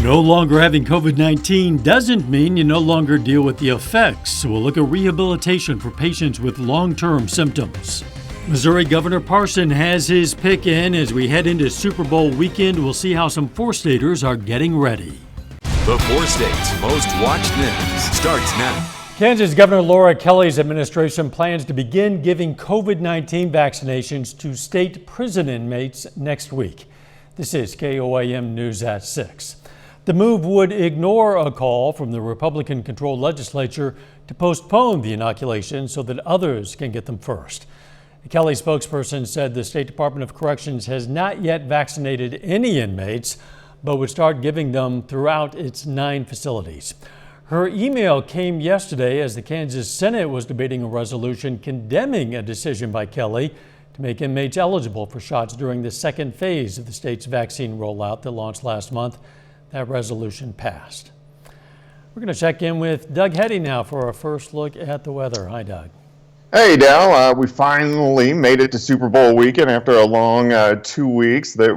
No longer having COVID-19 doesn't mean you no longer deal with the effects. So we'll look at rehabilitation for patients with long-term symptoms. Missouri Governor Parson has his pick in. As we head into Super Bowl weekend, we'll see how some four-staters are getting ready. The four states most watched news starts now. Kansas Governor Laura Kelly's administration plans to begin giving COVID-19 vaccinations to state prison inmates next week. This is KOAM News at 6. The move would ignore a call from the Republican-controlled legislature to postpone the inoculation so that others can get them first. The Kelly spokesperson said the State Department of Corrections has not yet vaccinated any inmates, but would start giving them throughout its 9 facilities. Her email came yesterday as the Kansas Senate was debating a resolution condemning a decision by Kelly to make inmates eligible for shots during the second phase of the state's vaccine rollout that launched last month. That resolution passed. We're going to check in with Doug Heddy now for our first look at the weather. Hi, Doug. Hey, Dal. We finally made it to Super Bowl weekend after a long 2 weeks that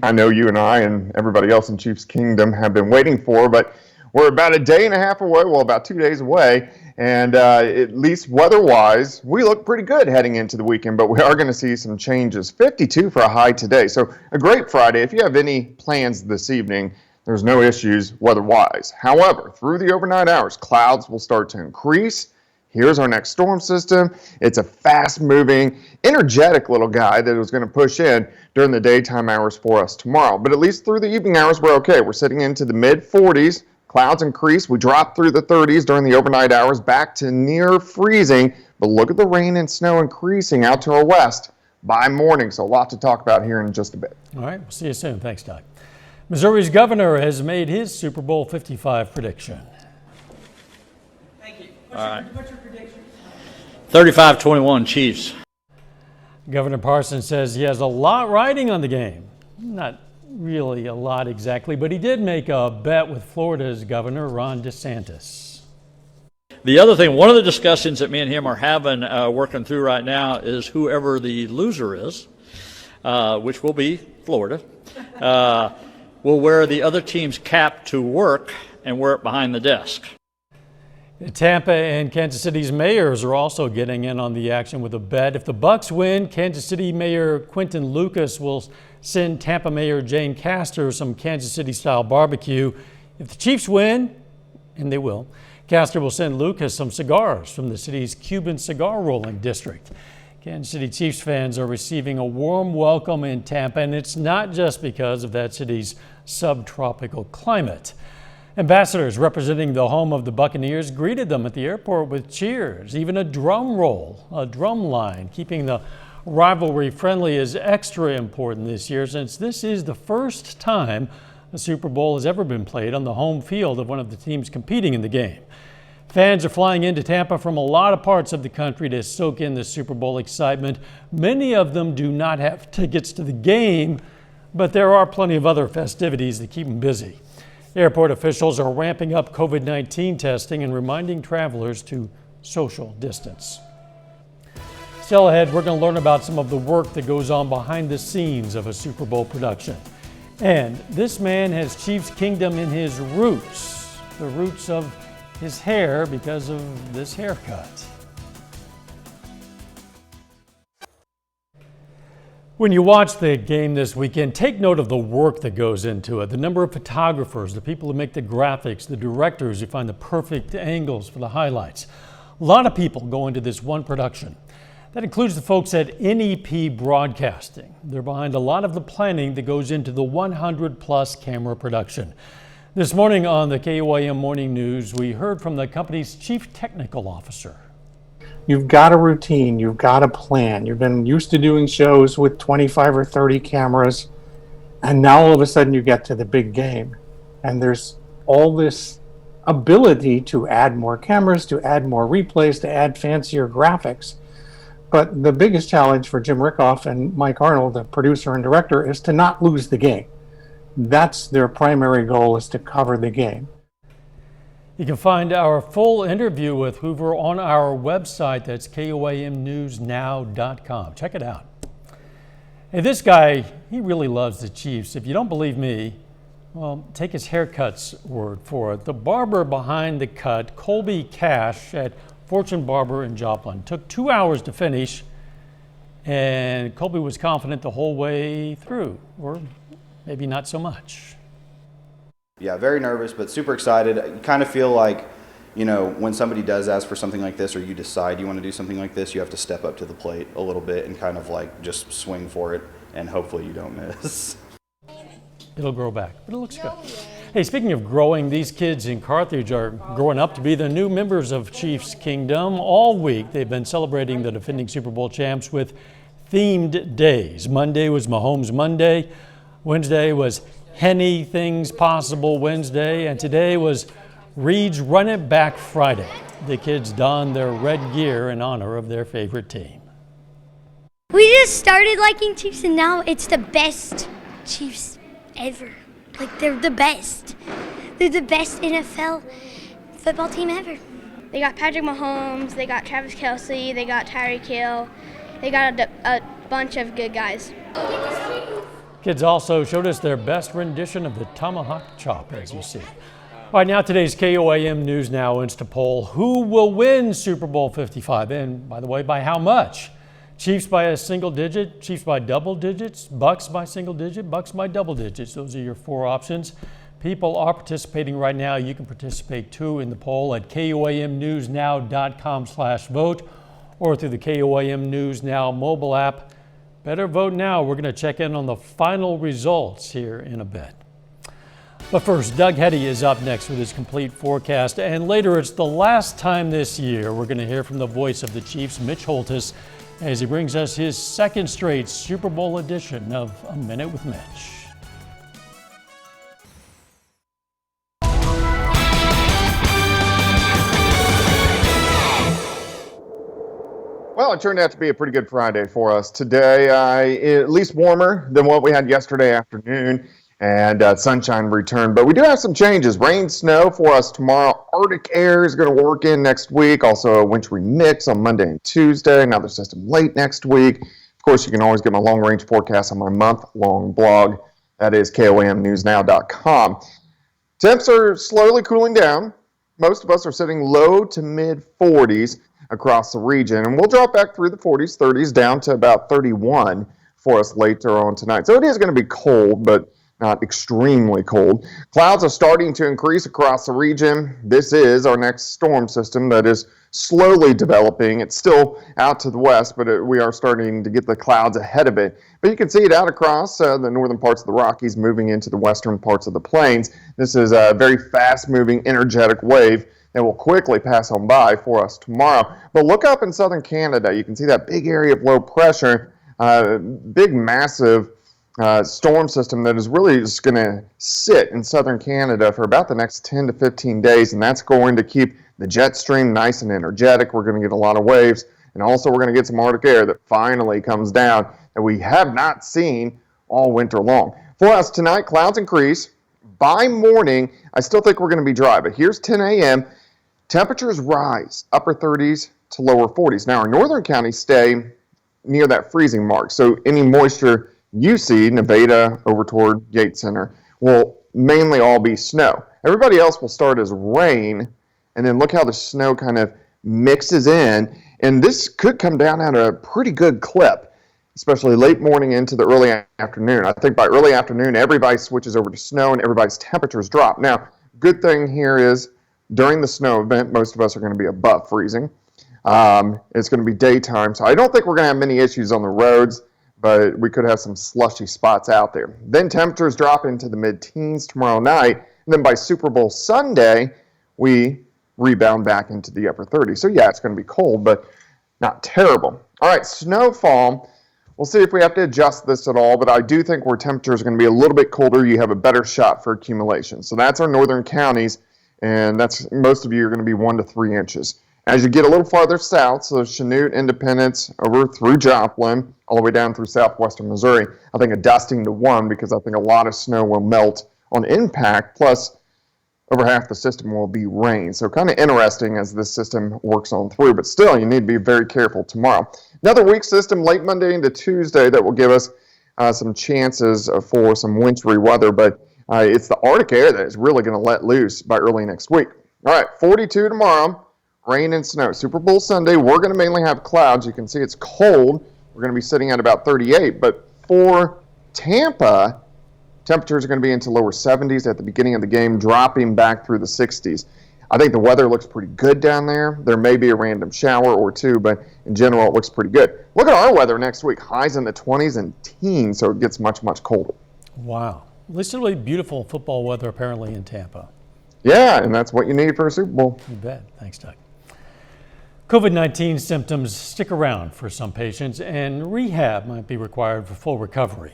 I know you and I and everybody else in Chiefs Kingdom have been waiting for, but we're about a day and a half away, well, about 2 days away, and at least weather-wise, we look pretty good heading into the weekend, but we are going to see some changes. 52 for a high today, so a great Friday. If you have any plans this evening, there's no issues weather-wise. However, through the overnight hours, clouds will start to increase. Here's our next storm system. It's a fast-moving, energetic little guy that is going to push in during the daytime hours for us tomorrow. But at least through the evening hours, we're okay. We're sitting into the mid-40s. Clouds increase. We drop through the 30s during the overnight hours, back to near freezing. But look at the rain and snow increasing out to our west by morning. So a lot to talk about here in just a bit. All right. We'll see you soon. Thanks, Doug. Missouri's governor has made his Super Bowl 55 prediction. Thank you. What's your prediction? 35-21 Chiefs. Governor Parson says he has a lot riding on the game. Not really a lot exactly, but he did make a bet with Florida's Governor Ron DeSantis. The other thing, one of the discussions that me and him are having, working through right now, is whoever the loser is, which will be Florida, will wear the other team's cap to work and wear it behind the desk. Tampa and Kansas City's mayors are also getting in on the action with a bet. If the Bucks win, Kansas City Mayor Quentin Lucas will send Tampa Mayor Jane Castor some Kansas City-style barbecue. If the Chiefs win, and they will, Castor will send Lucas some cigars from the city's Cuban cigar rolling district. Kansas City Chiefs fans are receiving a warm welcome in Tampa, and it's not just because of that city's subtropical climate. Ambassadors representing the home of the Buccaneers greeted them at the airport with cheers, even a drum roll, a drum line. Keeping the rivalry friendly is extra important this year since this is the first time a Super Bowl has ever been played on the home field of one of the teams competing in the game. Fans are flying into Tampa from a lot of parts of the country to soak in the Super Bowl excitement. Many of them do not have tickets to the game, but there are plenty of other festivities that keep them busy. Airport officials are ramping up COVID-19 testing and reminding travelers to social distance. Still ahead, we're going to learn about some of the work that goes on behind the scenes of a Super Bowl production. And this man has Chiefs Kingdom in his roots, the roots of his hair because of this haircut. When you watch the game this weekend, take note of the work that goes into it. The number of photographers, the people who make the graphics, the directors who find the perfect angles for the highlights. A lot of people go into this one production. That includes the folks at NEP Broadcasting. They're behind a lot of the planning that goes into the 100-plus camera production. This morning on the KOAM Morning News, we heard from the company's chief technical officer. You've got a routine, you've got a plan. You've been used to doing shows with 25 or 30 cameras, and now all of a sudden you get to the big game. And there's all this ability to add more cameras, to add more replays, to add fancier graphics. But the biggest challenge for Jim Rickoff and Mike Arnold, the producer and director, is to not lose the game. That's their primary goal, is to cover the game. You can find our full interview with Hoover on our website. That's KOAMnewsnow.com. Check it out. Hey, this guy, he really loves the Chiefs. If you don't believe me, Well, take his haircut's word for it. The barber behind the cut, Colby Cash at Fortune Barber in Joplin, took 2 hours to finish, and Colby was confident the whole way through, or maybe not so much. Yeah, very nervous, but super excited. You kind of feel like, you know, when somebody does ask for something like this, or you decide you want to do something like this, you have to step up to the plate a little bit and kind of like just swing for it, and hopefully you don't miss. It'll grow back, but it looks good. Hey, speaking of growing, these kids in Carthage are growing up to be the new members of Chiefs Kingdom. All week, they've been celebrating the defending Super Bowl champs with themed days. Monday was Mahomes Monday. Wednesday was Anything's Possible Wednesday. And today was Reed's Run It Back Friday. The kids donned their red gear in honor of their favorite team. We just started liking Chiefs, and now it's the best Chiefs ever. Like, they're the best. They're the best NFL football team ever. They got Patrick Mahomes, they got Travis Kelce, they got Tyreek Hill. They got a bunch of good guys. Kids also showed us their best rendition of the tomahawk chop, as you see. All right, now today's KOAM News Now Insta Poll. Who will win Super Bowl 55? And by the way, by how much? Chiefs by a single digit, Chiefs by double digits, Bucks by single digit, Bucks by double digits. Those are your four options. People are participating right now. You can participate too in the poll at koamnewsnow.com/vote or through the KOAM News Now mobile app. Better vote now. We're going to check in on the final results here in a bit. But first, Doug Hetty is up next with his complete forecast. And later, it's the last time this year we're going to hear from the voice of the Chiefs, Mitch Holthus, as he brings us his second straight Super Bowl edition of A Minute with Mitch. Well, it turned out to be a pretty good Friday for us today, at least warmer than what we had yesterday afternoon, and sunshine returned. But we do have some changes. Rain, snow for us tomorrow. Arctic air is going to work in next week. Also a wintry mix on Monday and Tuesday. Another system late next week. Of course, you can always get my long-range forecast on my month-long blog. That is KOAMnewsnow.com. Temps are slowly cooling down. Most of us are sitting low to mid-40s across the region. And we'll drop back through the 40s, 30s, down to about 31 for us later on tonight. So it is going to be cold, but not extremely cold. Clouds are starting to increase across the region. This is our next storm system that is slowly developing. It's still out to the west, but we are starting to get the clouds ahead of it. But you can see it out across the northern parts of the Rockies, moving into the western parts of the plains. This is a very fast-moving, energetic wave that will quickly pass on by for us tomorrow. But look up in southern Canada. You can see that big area of low pressure, big, massive storm system that is really just going to sit in southern Canada for about the next 10 to 15 days, and that's going to keep the jet stream nice and energetic. We're going to get a lot of waves, and also we're going to get some Arctic air that finally comes down that we have not seen all winter long. For us tonight, clouds increase. By morning, I still think we're going to be dry, but here's 10 a.m. Temperatures rise, upper 30s to lower 40s. Now, our northern counties stay near that freezing mark, so any moisture you see, Nevada over toward Yates Center, will mainly all be snow. Everybody else will start as rain, and then look how the snow kind of mixes in, and this could come down at a pretty good clip, especially late morning into the early afternoon. I think by early afternoon, everybody switches over to snow and everybody's temperatures drop. Now, good thing here is during the snow event, most of us are going to be above freezing. It's going to be daytime, so I don't think we're going to have many issues on the roads, but we could have some slushy spots out there. Then temperatures drop into the mid-teens tomorrow night, and then by Super Bowl Sunday, we rebound back into the upper 30s. So yeah, it's going to be cold, but not terrible. All right, snowfall. We'll see if we have to adjust this at all, but I do think where temperatures are going to be a little bit colder, you have a better shot for accumulation. So that's our northern counties, and that's most of you are going to be 1 to 3 inches. As you get a little farther south, so Chanute, Independence, over through Joplin, all the way down through southwestern Missouri, I think a dusting to 1 because I think a lot of snow will melt on impact, plus over half the system will be rain. So kind of interesting as this system works on through, but still you need to be very careful tomorrow. Another weak system late Monday into Tuesday that will give us some chances for some wintry weather, but It's the Arctic air that is really going to let loose by early next week. All right, 42 tomorrow, rain and snow. Super Bowl Sunday, we're going to mainly have clouds. You can see it's cold. We're going to be sitting at about 38. But for Tampa, temperatures are going to be into lower 70s at the beginning of the game, dropping back through the 60s. I think the weather looks pretty good down there. There may be a random shower or two, but in general, it looks pretty good. Look at our weather next week. Highs in the 20s and teens, so it gets much, much colder. Wow. At least really beautiful football weather apparently in Tampa. Yeah, and that's what you need for a Super Bowl. You bet. Thanks, Doug. COVID-19 symptoms stick around for some patients, and rehab might be required for full recovery.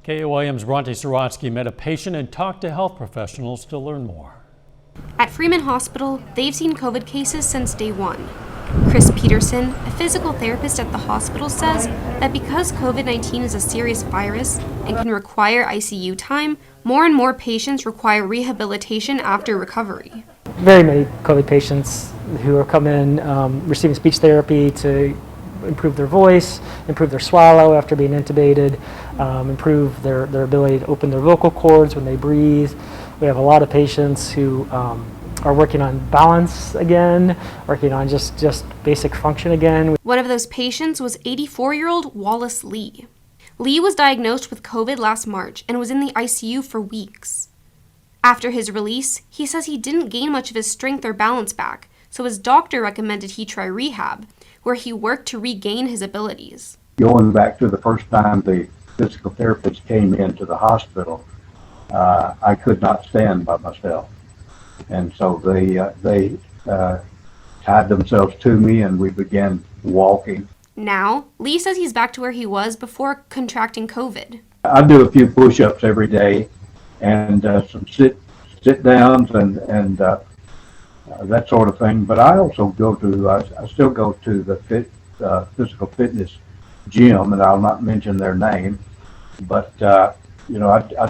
KOAM's Bronte Sorotsky met a patient and talked to health professionals to learn more. At Freeman Hospital, they've seen COVID cases since day one. Chris Peterson, a physical therapist at the hospital, says that because COVID-19 is a serious virus and can require ICU time, more and more patients require rehabilitation after recovery. Very many COVID patients who are coming receiving speech therapy to improve their voice, improve their swallow after being intubated, improve their ability to open their vocal cords when they breathe. We have a lot of patients who are working on balance again, working on just basic function again. One of those patients was 84-year-old Wallace Lee. Lee was diagnosed with COVID last March and was in the ICU for weeks. After his release, he says he didn't gain much of his strength or balance back, so his doctor recommended he try rehab, where he worked to regain his abilities. Going back to the first time the physical therapist came into the hospital, I could not stand by myself. And so they tied themselves to me and we began walking. Now, Lee says he's back to where he was before contracting COVID. I do a few push-ups every day and some sit-downs and that sort of thing. But I also I still go to the physical fitness gym, and I'll not mention their name, but I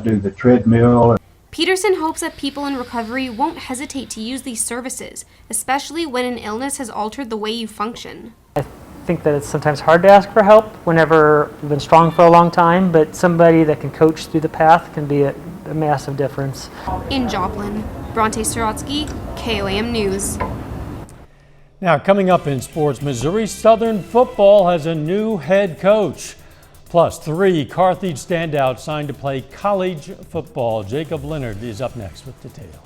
do the treadmill. Peterson hopes that people in recovery won't hesitate to use these services, especially when an illness has altered the way you function. I think that it's sometimes hard to ask for help whenever you've been strong for a long time, but somebody that can coach through the path can be a massive difference. In Joplin, Bronte Sorotsky, KOAM News. Now, coming up in sports, Missouri Southern football has a new head coach. Plus, 3 Carthage standouts signed to play college football. Jacob Leonard is up next with details.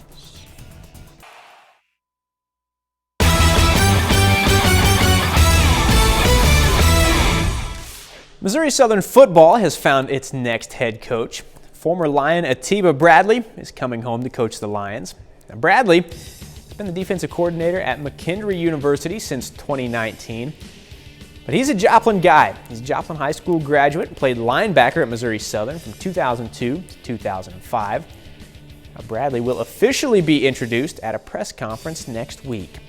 Missouri Southern football has found its next head coach. Former Lion Atiba Bradley is coming home to coach the Lions. Now, Bradley has been the defensive coordinator at McKendree University since 2019. But he's a Joplin guy. He's a Joplin High School graduate and played linebacker at Missouri Southern from 2002 to 2005. Now, Bradley will officially be introduced at a press conference next week.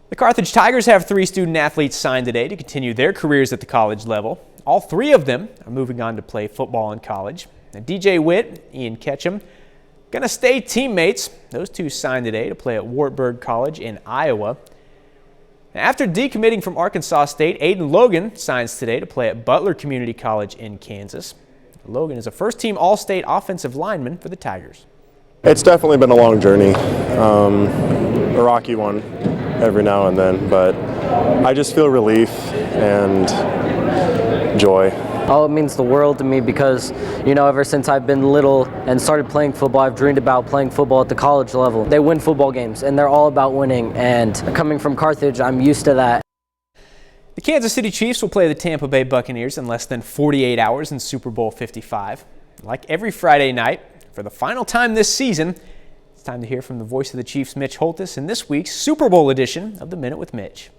The Carthage Tigers have 3 student athletes signed today to continue their careers at the college level. All 3 of them are moving on to play football in college. Now, DJ Witt, Ian Ketchum, going to stay teammates. Those 2 signed today to play at Wartburg College in Iowa. Now, after decommitting from Arkansas State, Aiden Logan signs today to play at Butler Community College in Kansas. Logan is a first-team All-State offensive lineman for the Tigers. It's definitely been a long journey, a rocky one every now and then, but I just feel relief and joy. Oh, it means the world to me because, ever since I've been little and started playing football, I've dreamed about playing football at the college level. They win football games, and they're all about winning, and coming from Carthage, I'm used to that. The Kansas City Chiefs will play the Tampa Bay Buccaneers in less than 48 hours in Super Bowl 55. Like every Friday night, for the final time this season, it's time to hear from the voice of the Chiefs, Mitch Holthus, in this week's Super Bowl edition of the Minute with Mitch.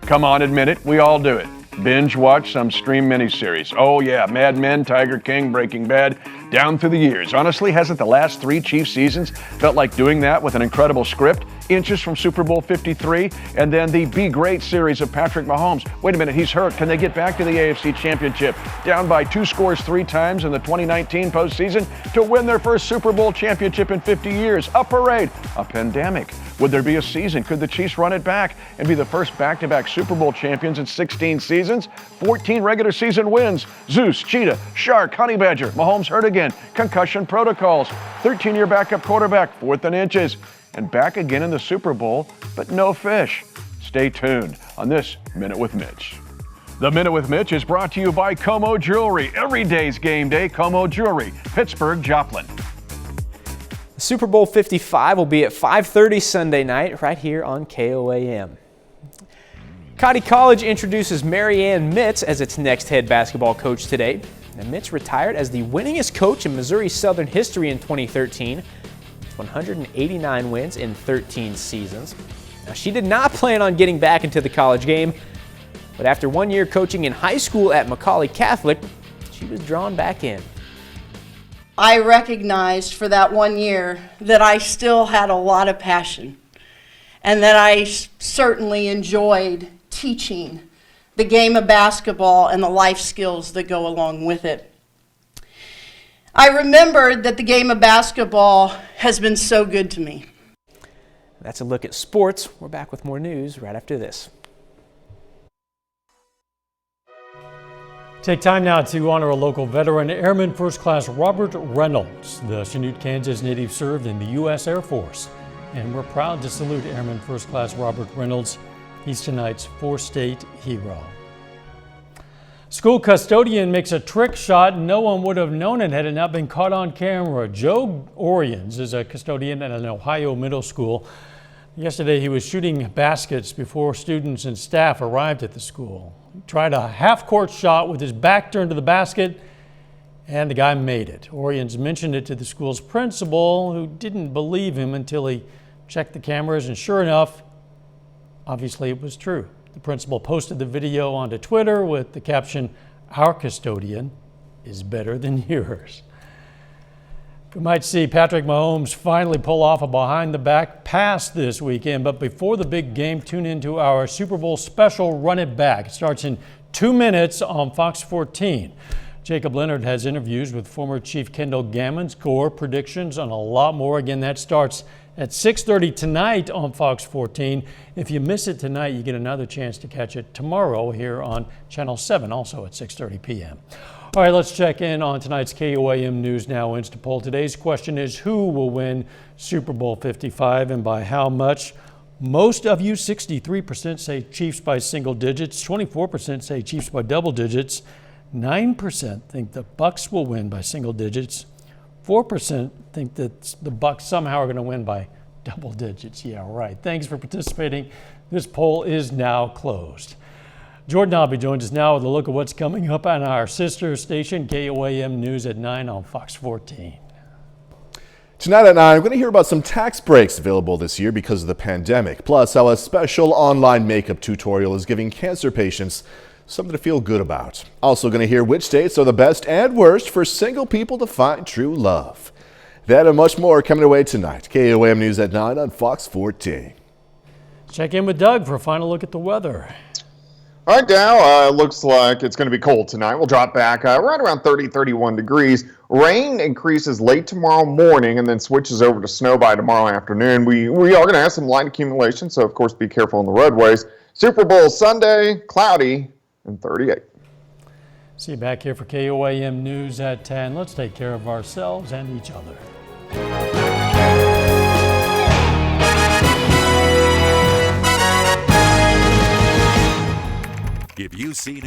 Come on, admit it, we all do it. Binge watch some stream miniseries. Oh yeah, Mad Men, Tiger King, Breaking Bad, down through the years. Honestly, hasn't the last 3 Chiefs seasons felt like doing that with an incredible script? Inches from Super Bowl 53, and then the Be Great series of Patrick Mahomes. Wait a minute, he's hurt. Can they get back to the AFC Championship? Down by 2 scores 3 times in the 2019 postseason to win their first Super Bowl championship in 50 years. A parade, a pandemic. Would there be a season? Could the Chiefs run it back and be the first back-to-back Super Bowl champions in 16 seasons? 14 regular season wins. Zeus, Cheetah, Shark, Honey Badger, Mahomes hurt again, concussion protocols, 13-year backup quarterback, 4th and inches, and back again in the Super Bowl, but no fish. Stay tuned on this Minute with Mitch. The Minute with Mitch is brought to you by Como Jewelry. Every day's game day, Como Jewelry, Pittsburgh, Joplin. Super Bowl 55 will be at 5:30 Sunday night right here on KOAM. Cotty College introduces Marianne Mitts as its next head basketball coach today. And Mitts retired as the winningest coach in Missouri Southern history in 2013, with 189 wins in 13 seasons. Now, she did not plan on getting back into the college game, but after 1 year coaching in high school at Macaulay Catholic, she was drawn back in. I recognized for that 1 year that I still had a lot of passion and that I certainly enjoyed teaching the game of basketball and the life skills that go along with it. I remembered that the game of basketball has been so good to me. That's a look at sports. We're back with more news right after this. Take time now to honor a local veteran, Airman First Class Robert Reynolds. The Chanute, Kansas native served in the U.S. Air Force, and we're proud to salute Airman First Class Robert Reynolds. He's tonight's four-state hero. School custodian makes a trick shot. No one would have known it had it not been caught on camera. Joe Orions is a custodian at an Ohio middle school. Yesterday, he was shooting baskets before students and staff arrived at the school. He tried a half-court shot with his back turned to the basket, and the guy made it. Orions mentioned it to the school's principal, who didn't believe him until he checked the cameras, and sure enough, obviously it was true. The principal posted the video onto Twitter with the caption, "Our custodian is better than yours." We might see Patrick Mahomes finally pull off a behind-the-back pass this weekend, but before the big game, tune into our Super Bowl special Run It Back. It starts in 2 minutes on Fox 14. Jacob Leonard has interviews with former Chief Kendall Gammon, score predictions, and a lot more. Again, that starts at 6:30 tonight on Fox 14. If you miss it tonight, you get another chance to catch it tomorrow here on Channel 7, also at 6:30 p.m. All right, let's check in on tonight's KOAM News Now Insta Poll. Today's question is, who will win Super Bowl 55 and by how much? Most of you, 63%, say Chiefs by single digits. 24% say Chiefs by double digits. 9% think the Bucs will win by single digits. 4% think that the Bucs somehow are going to win by double digits. Yeah, right. Thanks for participating. This poll is now closed. Jordan Albee joins us now with a look at what's coming up on our sister station, KOAM News at 9 on Fox 14. Tonight at 9, we're going to hear about some tax breaks available this year because of the pandemic, plus how a special online makeup tutorial is giving cancer patients something to feel good about. Also going to hear which states are the best and worst for single people to find true love. That and much more coming away tonight. KOAM News at 9 on Fox 14. Check in with Doug for a final look at the weather. All right, Dow, looks like it's going to be cold tonight. We'll drop back right around 30, 31 degrees. Rain increases late tomorrow morning and then switches over to snow by tomorrow afternoon. We are going to have some light accumulation, so of course be careful on the roadways. Super Bowl Sunday, cloudy and 38. See you back here for KOAM News at 10. Let's take care of ourselves and each other. If you see